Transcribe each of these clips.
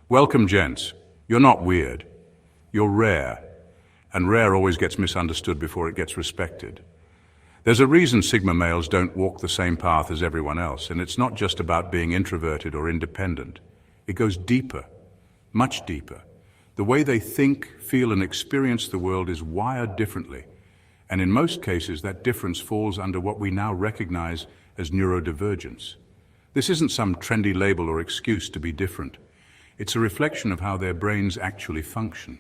Welcome, gents. You're not weird. You're rare. And rare always gets misunderstood before it gets respected. There's a reason Sigma males don't walk the same path as everyone else, and it's not just about being introverted or independent. It goes deeper, much deeper. The way they think, feel, and experience the world is wired differently. And in most cases, that difference falls under what we now recognize as neurodivergence. This isn't some trendy label or excuse to be different. It's a reflection of how their brains actually function.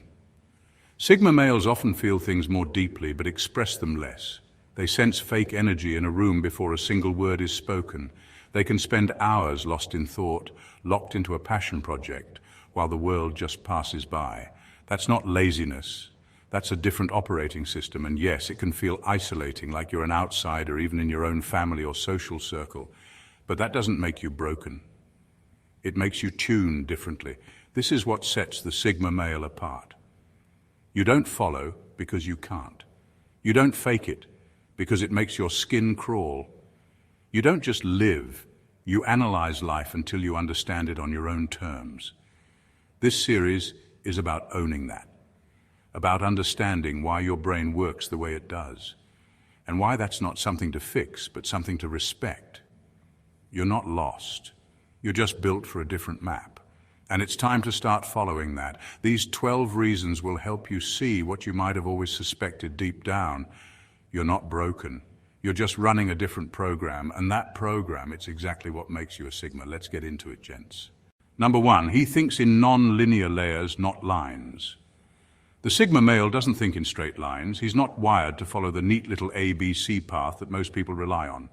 Sigma males often feel things more deeply but express them less. They sense fake energy in a room before a single word is spoken. They can spend hours lost in thought, locked into a passion project, while the world just passes by. That's not laziness. That's a different operating system, and yes, it can feel isolating, like you're an outsider even in your own family or social circle. But that doesn't make you broken. It makes you tune differently. This is what sets the Sigma male apart. You don't follow because you can't. You don't fake it because it makes your skin crawl. You don't just live, you analyze life until you understand it on your own terms. This series is about owning that, about understanding why your brain works the way it does, and why that's not something to fix, but something to respect. You're not lost. You're just built for a different map. And it's time to start following that. These 12 reasons will help you see what you might have always suspected deep down. You're not broken. You're just running a different program, and that program, it's exactly what makes you a Sigma. Let's get into it, gents. Number 1, he thinks in non-linear layers, not lines. The Sigma male doesn't think in straight lines. He's not wired to follow the neat little ABC path that most people rely on.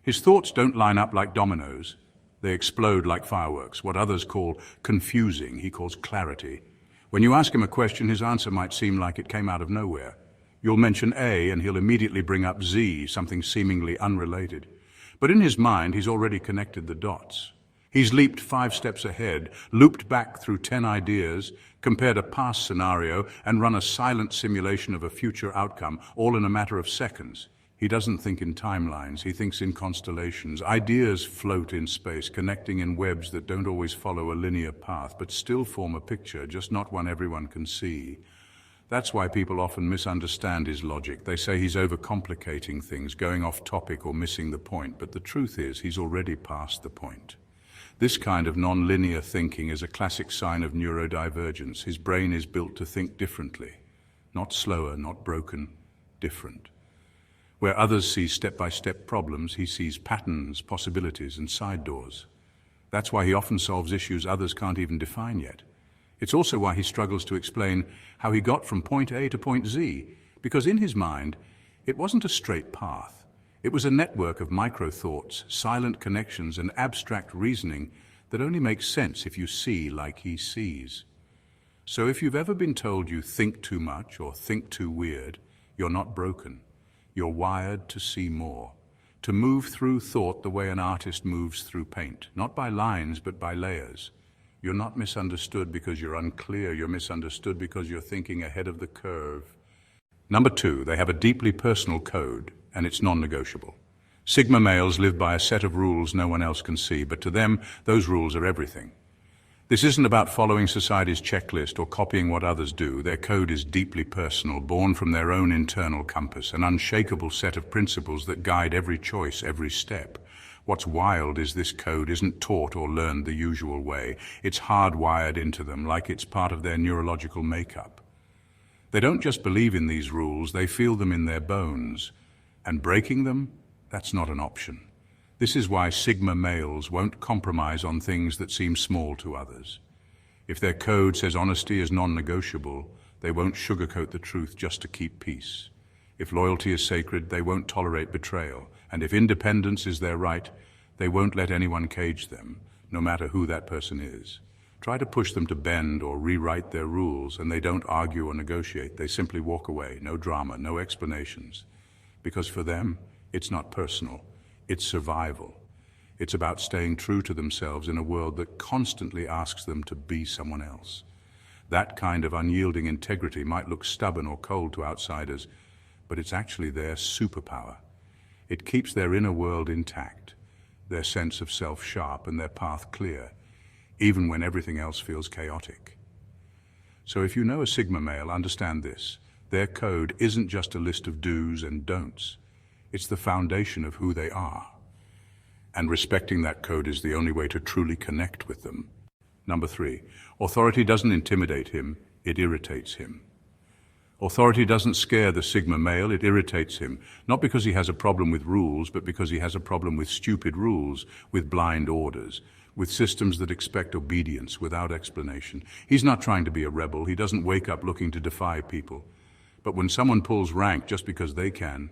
His thoughts don't line up like dominoes. They explode like fireworks. What others call confusing, he calls clarity. When you ask him a question, his answer might seem like it came out of nowhere. You'll mention A, and he'll immediately bring up Z, something seemingly unrelated. But in his mind, he's already connected the dots. He's leaped 5 steps ahead, looped back through 10 ideas, compared a past scenario, and run a silent simulation of a future outcome, all in a matter of seconds. He doesn't think in timelines, he thinks in constellations. Ideas float in space, connecting in webs that don't always follow a linear path, but still form a picture, just not one everyone can see. That's why people often misunderstand his logic. They say he's overcomplicating things, going off topic or missing the point, but the truth is he's already past the point. This kind of non-linear thinking is a classic sign of neurodivergence. His brain is built to think differently. Not slower, not broken, different. Where others see step-by-step problems, he sees patterns, possibilities, and side doors. That's why he often solves issues others can't even define yet. It's also why he struggles to explain how he got from point A to point Z, because in his mind, it wasn't a straight path. It was a network of micro-thoughts, silent connections, and abstract reasoning that only makes sense if you see like he sees. So if you've ever been told you think too much or think too weird, you're not broken. You're wired to see more, to move through thought the way an artist moves through paint, not by lines, but by layers. You're not misunderstood because you're unclear. You're misunderstood because you're thinking ahead of the curve. Number 2, they have a deeply personal code, and it's non-negotiable. Sigma males live by a set of rules no one else can see, but to them, those rules are everything. This isn't about following society's checklist or copying what others do. Their code is deeply personal, born from their own internal compass, an unshakable set of principles that guide every choice, every step. What's wild is this code isn't taught or learned the usual way. It's hardwired into them, like it's part of their neurological makeup. They don't just believe in these rules, they feel them in their bones. And breaking them, that's not an option. This is why Sigma males won't compromise on things that seem small to others. If their code says honesty is non-negotiable, they won't sugarcoat the truth just to keep peace. If loyalty is sacred, they won't tolerate betrayal. And if independence is their right, they won't let anyone cage them, no matter who that person is. Try to push them to bend or rewrite their rules, and they don't argue or negotiate. They simply walk away, no drama, no explanations. Because for them, it's not personal. It's survival. It's about staying true to themselves in a world that constantly asks them to be someone else. That kind of unyielding integrity might look stubborn or cold to outsiders, but it's actually their superpower. It keeps their inner world intact, their sense of self sharp, and their path clear. even when everything else feels chaotic. So if you know a Sigma male, understand this. Their code isn't just a list of do's and don'ts. It's the foundation of who they are. And respecting that code is the only way to truly connect with them. Number 3, authority doesn't intimidate him, it irritates him. Authority doesn't scare the Sigma male, it irritates him. Not because he has a problem with rules, but because he has a problem with stupid rules, with blind orders, with systems that expect obedience without explanation. He's not trying to be a rebel, he doesn't wake up looking to defy people. But when someone pulls rank just because they can,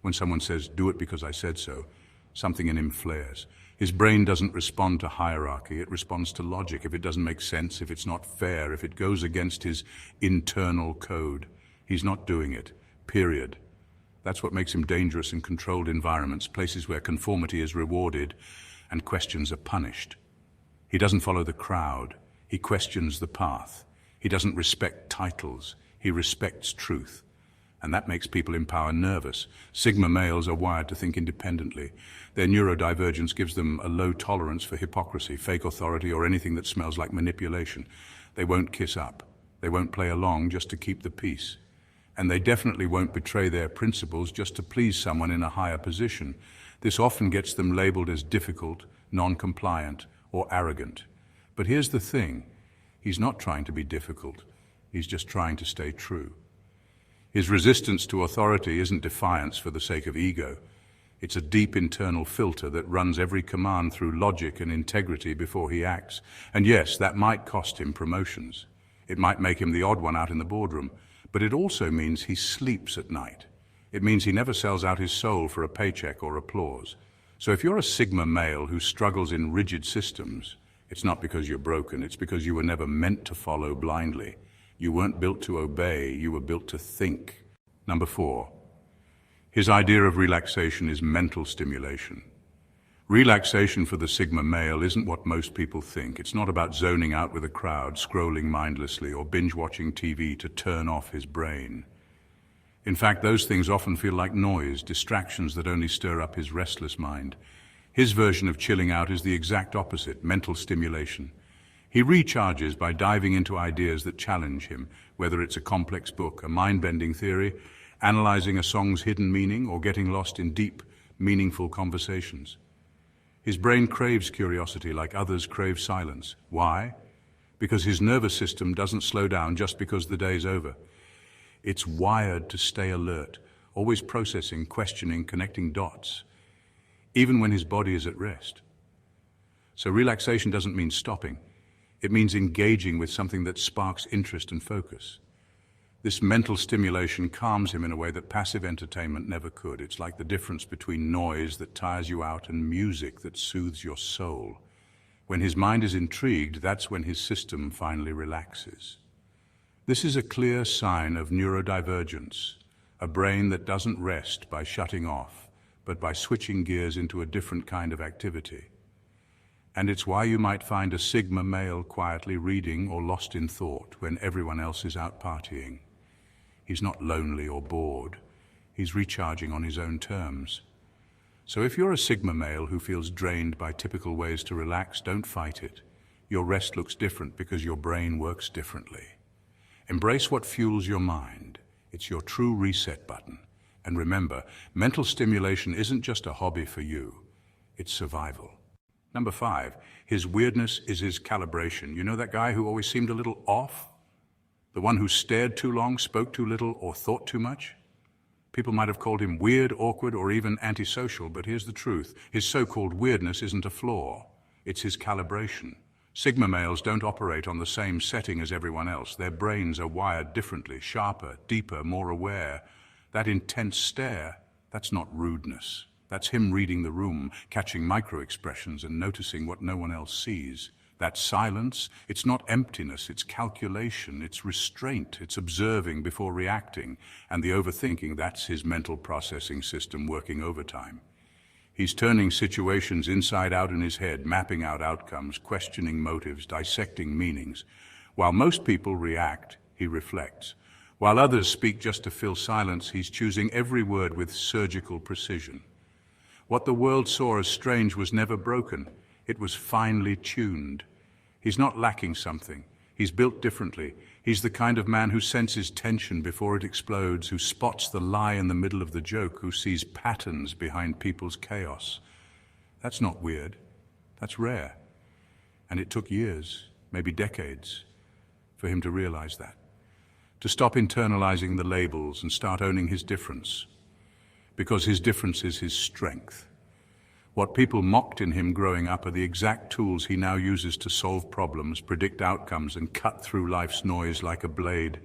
when someone says, "Do it because I said so," something in him flares. His brain doesn't respond to hierarchy, it responds to logic. If it doesn't make sense, if it's not fair, if it goes against his internal code, he's not doing it, period. That's what makes him dangerous in controlled environments, places where conformity is rewarded and questions are punished. He doesn't follow the crowd, he questions the path. He doesn't respect titles, he respects truth. And that makes people in power nervous. Sigma males are wired to think independently. Their neurodivergence gives them a low tolerance for hypocrisy, fake authority, or anything that smells like manipulation. They won't kiss up. They won't play along just to keep the peace. And they definitely won't betray their principles just to please someone in a higher position. This often gets them labeled as difficult, non-compliant, or arrogant. But here's the thing. He's not trying to be difficult. He's just trying to stay true. His resistance to authority isn't defiance for the sake of ego. It's a deep internal filter that runs every command through logic and integrity before he acts. And yes, that might cost him promotions. It might make him the odd one out in the boardroom. But it also means he sleeps at night. It means he never sells out his soul for a paycheck or applause. So if you're a Sigma male who struggles in rigid systems, it's not because you're broken, it's because you were never meant to follow blindly. You weren't built to obey, you were built to think. Number 4, his idea of relaxation is mental stimulation. Relaxation for the Sigma male isn't what most people think. It's not about zoning out with a crowd, scrolling mindlessly, or binge-watching TV to turn off his brain. In fact, those things often feel like noise, distractions that only stir up his restless mind. His version of chilling out is the exact opposite, mental stimulation. He recharges by diving into ideas that challenge him, whether it's a complex book, a mind-bending theory, analyzing a song's hidden meaning, or getting lost in deep, meaningful conversations. His brain craves curiosity like others crave silence. Why? Because his nervous system doesn't slow down just because the day's over. It's wired to stay alert, always processing, questioning, connecting dots, even when his body is at rest. So relaxation doesn't mean stopping. It means engaging with something that sparks interest and focus. This mental stimulation calms him in a way that passive entertainment never could. It's like the difference between noise that tires you out and music that soothes your soul. When his mind is intrigued, that's when his system finally relaxes. This is a clear sign of neurodivergence, a brain that doesn't rest by shutting off, but by switching gears into a different kind of activity. And it's why you might find a Sigma male quietly reading or lost in thought when everyone else is out partying. He's not lonely or bored. He's recharging on his own terms. So if you're a Sigma male who feels drained by typical ways to relax, don't fight it. Your rest looks different because your brain works differently. Embrace what fuels your mind. It's your true reset button. And remember, mental stimulation isn't just a hobby for you. It's survival. Number 5, his weirdness is his calibration. You know that guy who always seemed a little off? The one who stared too long, spoke too little, or thought too much? People might have called him weird, awkward, or even antisocial, but here's the truth. His so-called weirdness isn't a flaw. It's his calibration. Sigma males don't operate on the same setting as everyone else. Their brains are wired differently, sharper, deeper, more aware. That intense stare, that's not rudeness. That's him reading the room, catching micro-expressions and noticing what no one else sees. That silence, it's not emptiness, it's calculation, it's restraint, it's observing before reacting. And the overthinking, that's his mental processing system working overtime. He's turning situations inside out in his head, mapping out outcomes, questioning motives, dissecting meanings. While most people react, he reflects. While others speak just to fill silence, he's choosing every word with surgical precision. What the world saw as strange was never broken. It was finely tuned. He's not lacking something. He's built differently. He's the kind of man who senses tension before it explodes, who spots the lie in the middle of the joke, who sees patterns behind people's chaos. That's not weird. That's rare. And it took years, maybe decades, for him to realize that. To stop internalizing the labels and start owning his difference. Because his difference is his strength. What people mocked in him growing up are the exact tools he now uses to solve problems, predict outcomes, and cut through life's noise like a blade.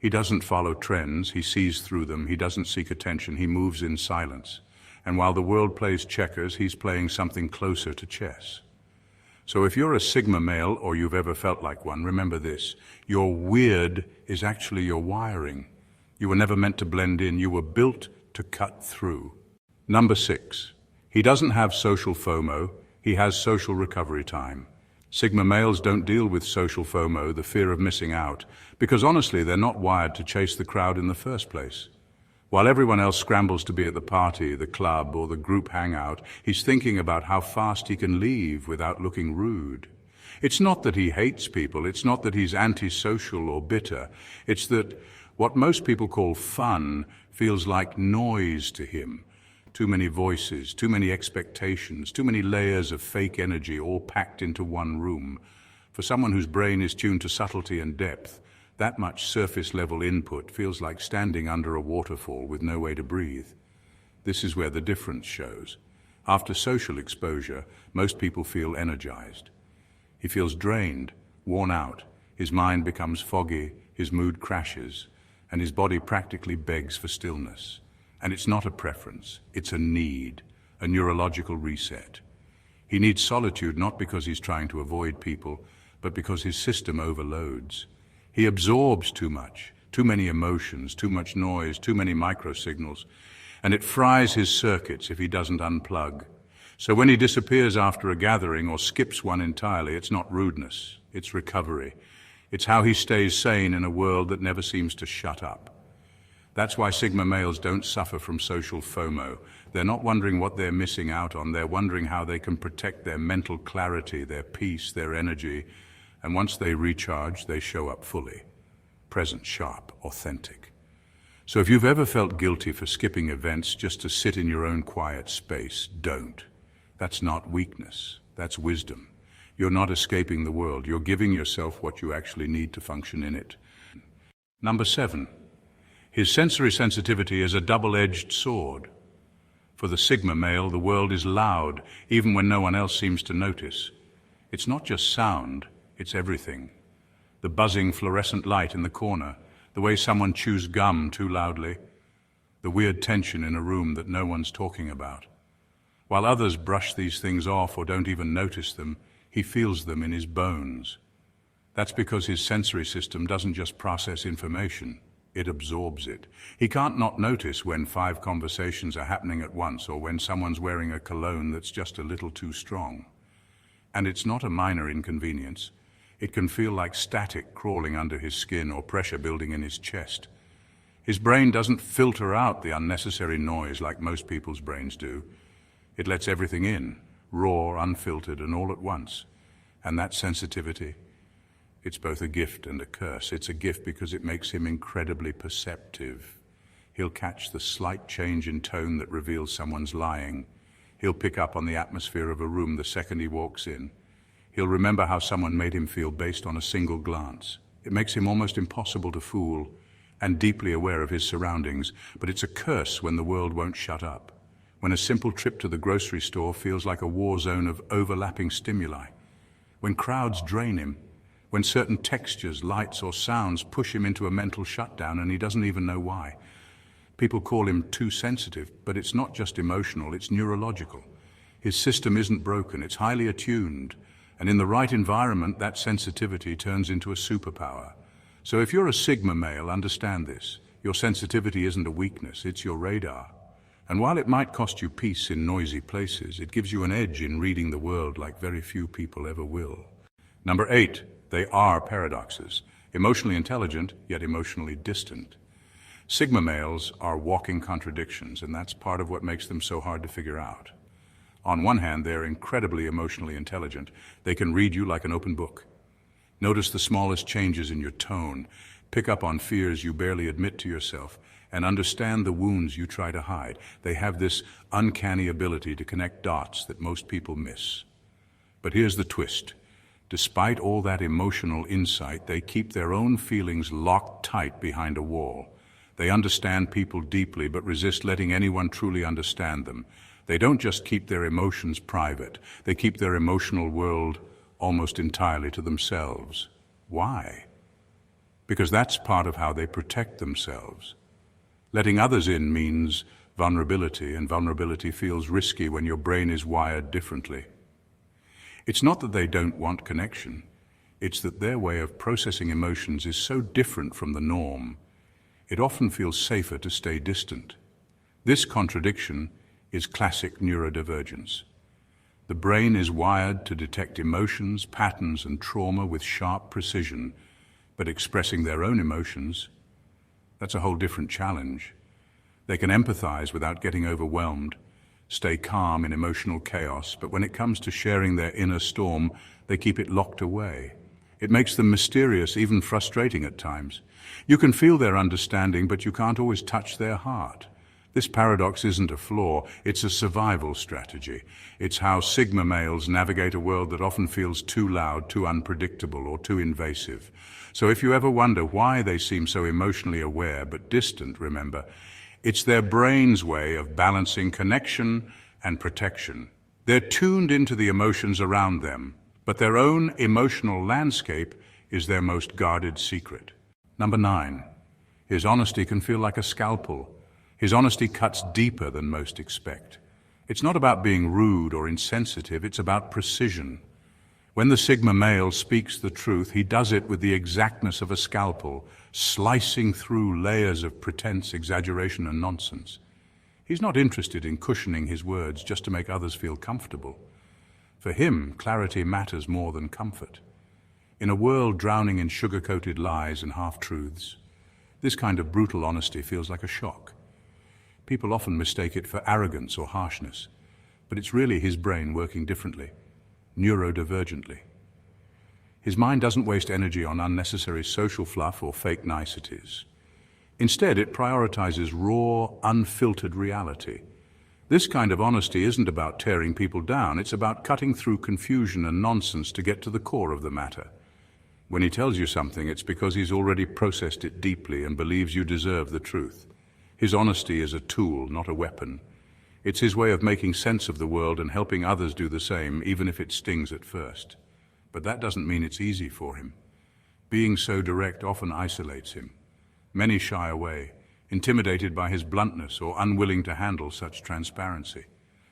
He doesn't follow trends, he sees through them, he doesn't seek attention, he moves in silence. And while the world plays checkers, he's playing something closer to chess. So if you're a Sigma male, or you've ever felt like one, remember this: your weird is actually your wiring. You were never meant to blend in, you were built to cut through. Number 6. He doesn't have social FOMO, he has social recovery time. Sigma males don't deal with social FOMO, the fear of missing out, because honestly they're not wired to chase the crowd in the first place. While everyone else scrambles to be at the party, the club, or the group hangout, he's thinking about how fast he can leave without looking rude. It's not that he hates people, it's not that he's antisocial or bitter, it's that what most people call fun feels like noise to him. Too many voices, too many expectations, too many layers of fake energy all packed into one room. For someone whose brain is tuned to subtlety and depth, that much surface-level input feels like standing under a waterfall with no way to breathe. This is where the difference shows. After social exposure, most people feel energized. He feels drained, worn out, his mind becomes foggy, his mood crashes, and his body practically begs for stillness. And it's not a preference, it's a need, a neurological reset. He needs solitude not because he's trying to avoid people, but because his system overloads. He absorbs too much, too many emotions, too much noise, too many microsignals, and it fries his circuits if he doesn't unplug. So when he disappears after a gathering or skips one entirely, it's not rudeness, it's recovery. It's how he stays sane in a world that never seems to shut up. That's why Sigma males don't suffer from social FOMO. They're not wondering what they're missing out on, they're wondering how they can protect their mental clarity, their peace, their energy, and once they recharge, they show up fully, present, sharp, authentic. So if you've ever felt guilty for skipping events just to sit in your own quiet space, don't. That's not weakness, that's wisdom. You're not escaping the world, you're giving yourself what you actually need to function in it. Number 7. His sensory sensitivity is a double-edged sword. For the Sigma male, the world is loud, even when no one else seems to notice. It's not just sound, it's everything. The buzzing fluorescent light in the corner, the way someone chews gum too loudly, the weird tension in a room that no one's talking about. While others brush these things off or don't even notice them, he feels them in his bones. That's because his sensory system doesn't just process information. It absorbs it. He can't not notice when 5 conversations are happening at once or when someone's wearing a cologne that's just a little too strong. And it's not a minor inconvenience. It can feel like static crawling under his skin or pressure building in his chest. His brain doesn't filter out the unnecessary noise like most people's brains do. It lets everything in, raw, unfiltered, and all at once. And that sensitivity, it's both a gift and a curse. It's a gift because it makes him incredibly perceptive. He'll catch the slight change in tone that reveals someone's lying. He'll pick up on the atmosphere of a room the second he walks in. He'll remember how someone made him feel based on a single glance. It makes him almost impossible to fool and deeply aware of his surroundings, but it's a curse when the world won't shut up. When a simple trip to the grocery store feels like a war zone of overlapping stimuli. When crowds drain him. When certain textures, lights, or sounds push him into a mental shutdown and he doesn't even know why. People call him too sensitive, but it's not just emotional, it's neurological. His system isn't broken, it's highly attuned, and in the right environment, that sensitivity turns into a superpower. So if you're a Sigma male, understand this. Your sensitivity isn't a weakness, it's your radar. And while it might cost you peace in noisy places, it gives you an edge in reading the world like very few people ever will. Number 8. They are paradoxes, emotionally intelligent, yet emotionally distant. Sigma males are walking contradictions, and that's part of what makes them so hard to figure out. On one hand, they're incredibly emotionally intelligent. They can read you like an open book. Notice the smallest changes in your tone, pick up on fears you barely admit to yourself, and understand the wounds you try to hide. They have this uncanny ability to connect dots that most people miss. But here's the twist. Despite all that emotional insight, they keep their own feelings locked tight behind a wall. They understand people deeply, but resist letting anyone truly understand them. They don't just keep their emotions private, they keep their emotional world almost entirely to themselves. Why? Because that's part of how they protect themselves. Letting others in means vulnerability, and vulnerability feels risky when your brain is wired differently. It's not that they don't want connection, it's that their way of processing emotions is so different from the norm. It often feels safer to stay distant. This contradiction is classic neurodivergence. The brain is wired to detect emotions, patterns, and trauma with sharp precision, but expressing their own emotions, that's a whole different challenge. They can empathize without getting overwhelmed, stay calm in emotional chaos, but when it comes to sharing their inner storm, they keep it locked away. It makes them mysterious, even frustrating at times. You can feel their understanding, but you can't always touch their heart. This paradox isn't a flaw, it's a survival strategy. It's how Sigma males navigate a world that often feels too loud, too unpredictable, or too invasive. So if you ever wonder why they seem so emotionally aware but distant, remember, it's their brain's way of balancing connection and protection. They're tuned into the emotions around them, but their own emotional landscape is their most guarded secret. Number 9, his honesty can feel like a scalpel. His honesty cuts deeper than most expect. It's not about being rude or insensitive, it's about precision. When the Sigma male speaks the truth, he does it with the exactness of a scalpel, slicing through layers of pretense, exaggeration, and nonsense. He's not interested in cushioning his words just to make others feel comfortable. For him, clarity matters more than comfort. In a world drowning in sugar-coated lies and half-truths, this kind of brutal honesty feels like a shock. People often mistake it for arrogance or harshness, but it's really his brain working differently, neurodivergently. His mind doesn't waste energy on unnecessary social fluff or fake niceties. Instead, it prioritizes raw, unfiltered reality. This kind of honesty isn't about tearing people down, it's about cutting through confusion and nonsense to get to the core of the matter. When he tells you something, it's because he's already processed it deeply and believes you deserve the truth. His honesty is a tool, not a weapon. It's his way of making sense of the world and helping others do the same, even if it stings at first. But that doesn't mean it's easy for him. Being so direct often isolates him. Many shy away, intimidated by his bluntness or unwilling to handle such transparency.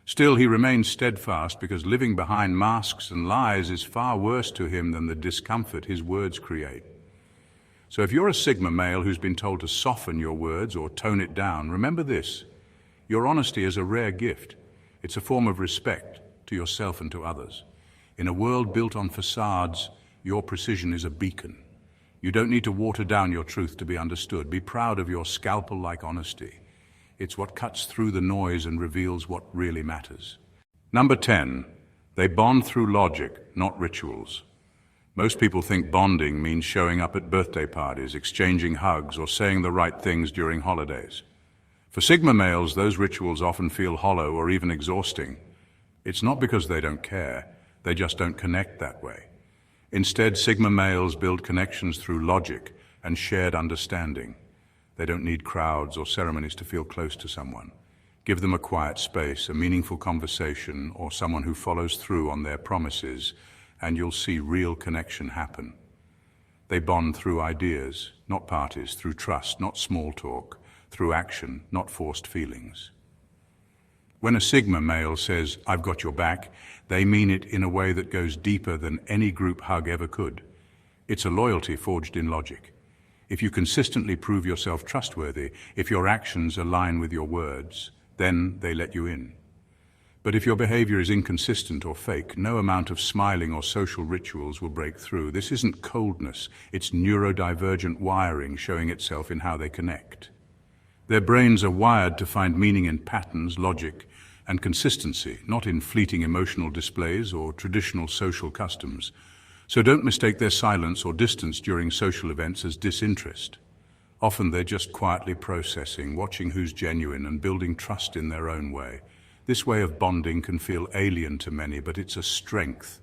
Still, he remains steadfast because living behind masks and lies is far worse to him than the discomfort his words create. So if you're a Sigma male who's been told to soften your words or tone it down, remember this. Your honesty is a rare gift. It's a form of respect to yourself and to others. In a world built on facades, your precision is a beacon. You don't need to water down your truth to be understood. Be proud of your scalpel-like honesty. It's what cuts through the noise and reveals what really matters. Number 10, they bond through logic, not rituals. Most people think bonding means showing up at birthday parties, exchanging hugs, or saying the right things during holidays. For Sigma males, those rituals often feel hollow or even exhausting. It's not because they don't care, they just don't connect that way. Instead, Sigma males build connections through logic and shared understanding. They don't need crowds or ceremonies to feel close to someone. Give them a quiet space, a meaningful conversation, or someone who follows through on their promises, and you'll see real connection happen. They bond through ideas, not parties, through trust, not small talk, through action, not forced feelings. When a Sigma male says, "I've got your back," they mean it in a way that goes deeper than any group hug ever could. It's a loyalty forged in logic. If you consistently prove yourself trustworthy, if your actions align with your words, then they let you in. But if your behavior is inconsistent or fake, no amount of smiling or social rituals will break through. This isn't coldness, it's neurodivergent wiring showing itself in how they connect. Their brains are wired to find meaning in patterns, logic, and consistency, not in fleeting emotional displays or traditional social customs. So don't mistake their silence or distance during social events as disinterest. Often they're just quietly processing, watching who's genuine and building trust in their own way. This way of bonding can feel alien to many, but it's a strength.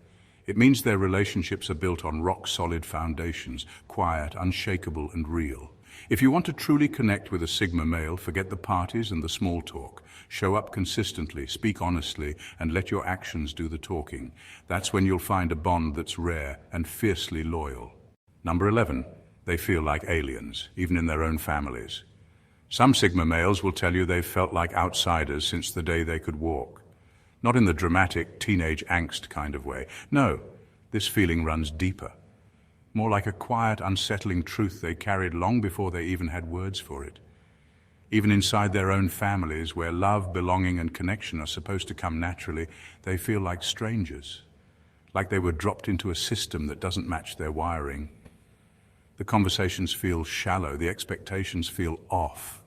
It means their relationships are built on rock-solid foundations, quiet, unshakable, and real. If you want to truly connect with a Sigma male, forget the parties and the small talk. Show up consistently, speak honestly, and let your actions do the talking. That's when you'll find a bond that's rare and fiercely loyal. Number 11. They feel like aliens, even in their own families. Some Sigma males will tell you they've felt like outsiders since the day they could walk. Not in the dramatic teenage angst kind of way. No, this feeling runs deeper. More like a quiet, unsettling truth they carried long before they even had words for it. Even inside their own families, where love, belonging, and connection are supposed to come naturally, they feel like strangers, like they were dropped into a system that doesn't match their wiring. The conversations feel shallow, the expectations feel off.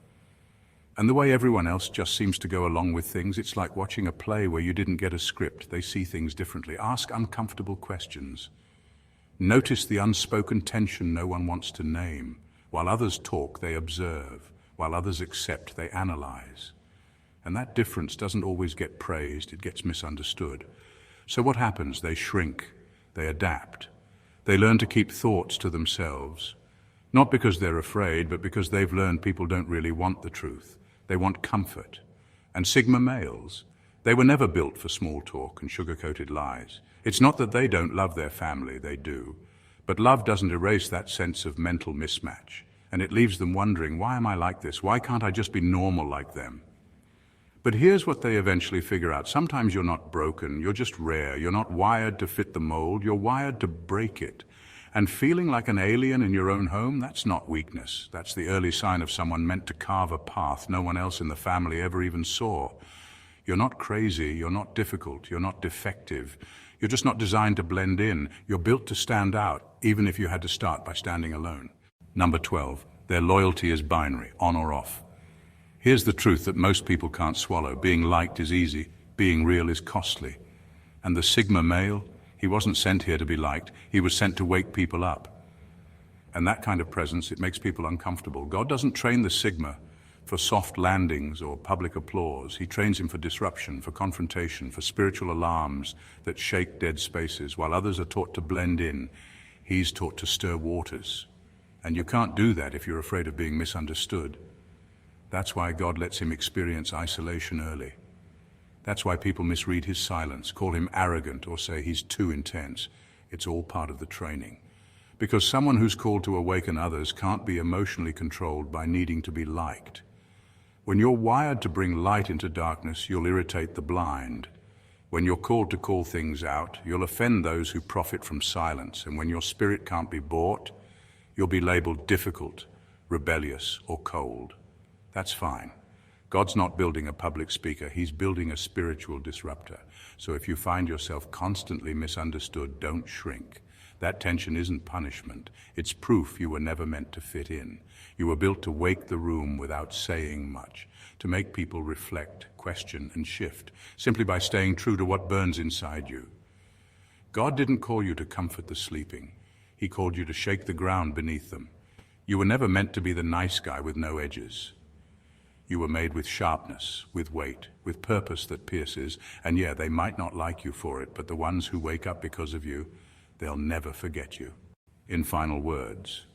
And the way everyone else just seems to go along with things, it's like watching a play where you didn't get a script. They see things differently. Ask uncomfortable questions. Notice the unspoken tension no one wants to name. While others talk, they observe. While others accept, they analyze. And that difference doesn't always get praised, it gets misunderstood. So what happens? They shrink, they adapt. They learn to keep thoughts to themselves. Not because they're afraid, but because they've learned people don't really want the truth. They want comfort. And Sigma males, they were never built for small talk and sugar-coated lies. It's not that they don't love their family, they do. But love doesn't erase that sense of mental mismatch. And it leaves them wondering, why am I like this? Why can't I just be normal like them? But here's what they eventually figure out. Sometimes you're not broken, you're just rare. You're not wired to fit the mold, you're wired to break it. And feeling like an alien in your own home, that's not weakness. That's the early sign of someone meant to carve a path no one else in the family ever even saw. You're not crazy, you're not difficult, you're not defective. You're just not designed to blend in. You're built to stand out, even if you had to start by standing alone. Number 12, their loyalty is binary, on or off. Here's the truth that most people can't swallow. Being liked is easy, being real is costly. And the Sigma male, he wasn't sent here to be liked, he was sent to wake people up. And that kind of presence, it makes people uncomfortable. God doesn't train the Sigma for soft landings or public applause. He trains him for disruption, for confrontation, for spiritual alarms that shake dead spaces. While others are taught to blend in, he's taught to stir waters. And you can't do that if you're afraid of being misunderstood. That's why God lets him experience isolation early. That's why people misread his silence, call him arrogant, or say he's too intense. It's all part of the training. Because someone who's called to awaken others can't be emotionally controlled by needing to be liked. When you're wired to bring light into darkness, you'll irritate the blind. When you're called to call things out, you'll offend those who profit from silence. And when your spirit can't be bought, you'll be labeled difficult, rebellious, or cold. That's fine. God's not building a public speaker, he's building a spiritual disruptor. So if you find yourself constantly misunderstood, don't shrink. That tension isn't punishment. It's proof you were never meant to fit in. You were built to wake the room without saying much, to make people reflect, question, and shift, simply by staying true to what burns inside you. God didn't call you to comfort the sleeping. He called you to shake the ground beneath them. You were never meant to be the nice guy with no edges. You were made with sharpness, with weight, with purpose that pierces, and yeah, they might not like you for it, but the ones who wake up because of you, they'll never forget you. In final words,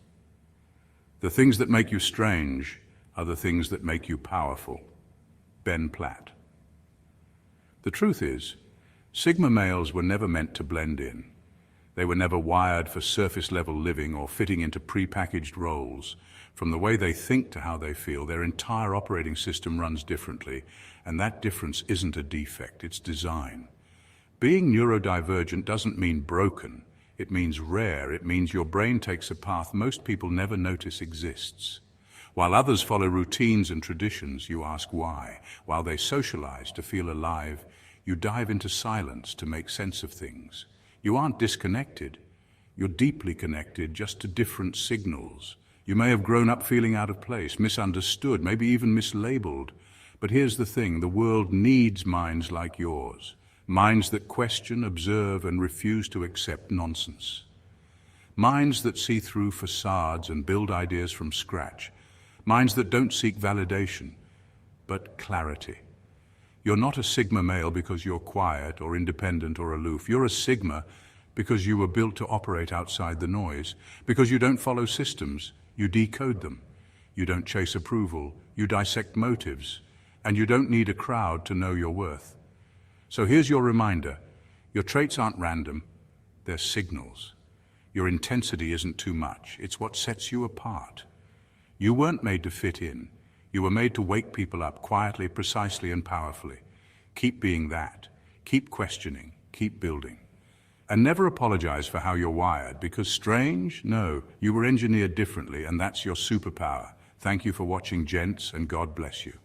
the things that make you strange are the things that make you powerful. Ben Platt. The truth is, Sigma males were never meant to blend in. They were never wired for surface-level living or fitting into pre-packaged roles. From the way they think to how they feel, their entire operating system runs differently, and that difference isn't a defect, it's design. Being neurodivergent doesn't mean broken. It means rare. It means your brain takes a path most people never notice exists. While others follow routines and traditions, you ask why. While they socialize to feel alive, you dive into silence to make sense of things. You aren't disconnected. You're deeply connected, just to different signals. You may have grown up feeling out of place, misunderstood, maybe even mislabeled, But here's the thing, the world needs minds like yours. Minds that question, observe, and refuse to accept nonsense. Minds that see through facades and build ideas from scratch. Minds that don't seek validation, but clarity. You're not a Sigma male because you're quiet or independent or aloof. You're a Sigma because you were built to operate outside the noise, because you don't follow systems, you decode them. You don't chase approval, you dissect motives, and you don't need a crowd to know your worth. So here's your reminder. Your traits aren't random, they're signals. Your intensity isn't too much, it's what sets you apart. You weren't made to fit in. You were made to wake people up quietly, precisely, and powerfully. Keep being that. Keep questioning. Keep building. And never apologize for how you're wired, because strange? No, you were engineered differently, and that's your superpower. Thank you for watching, Gents, and God bless you.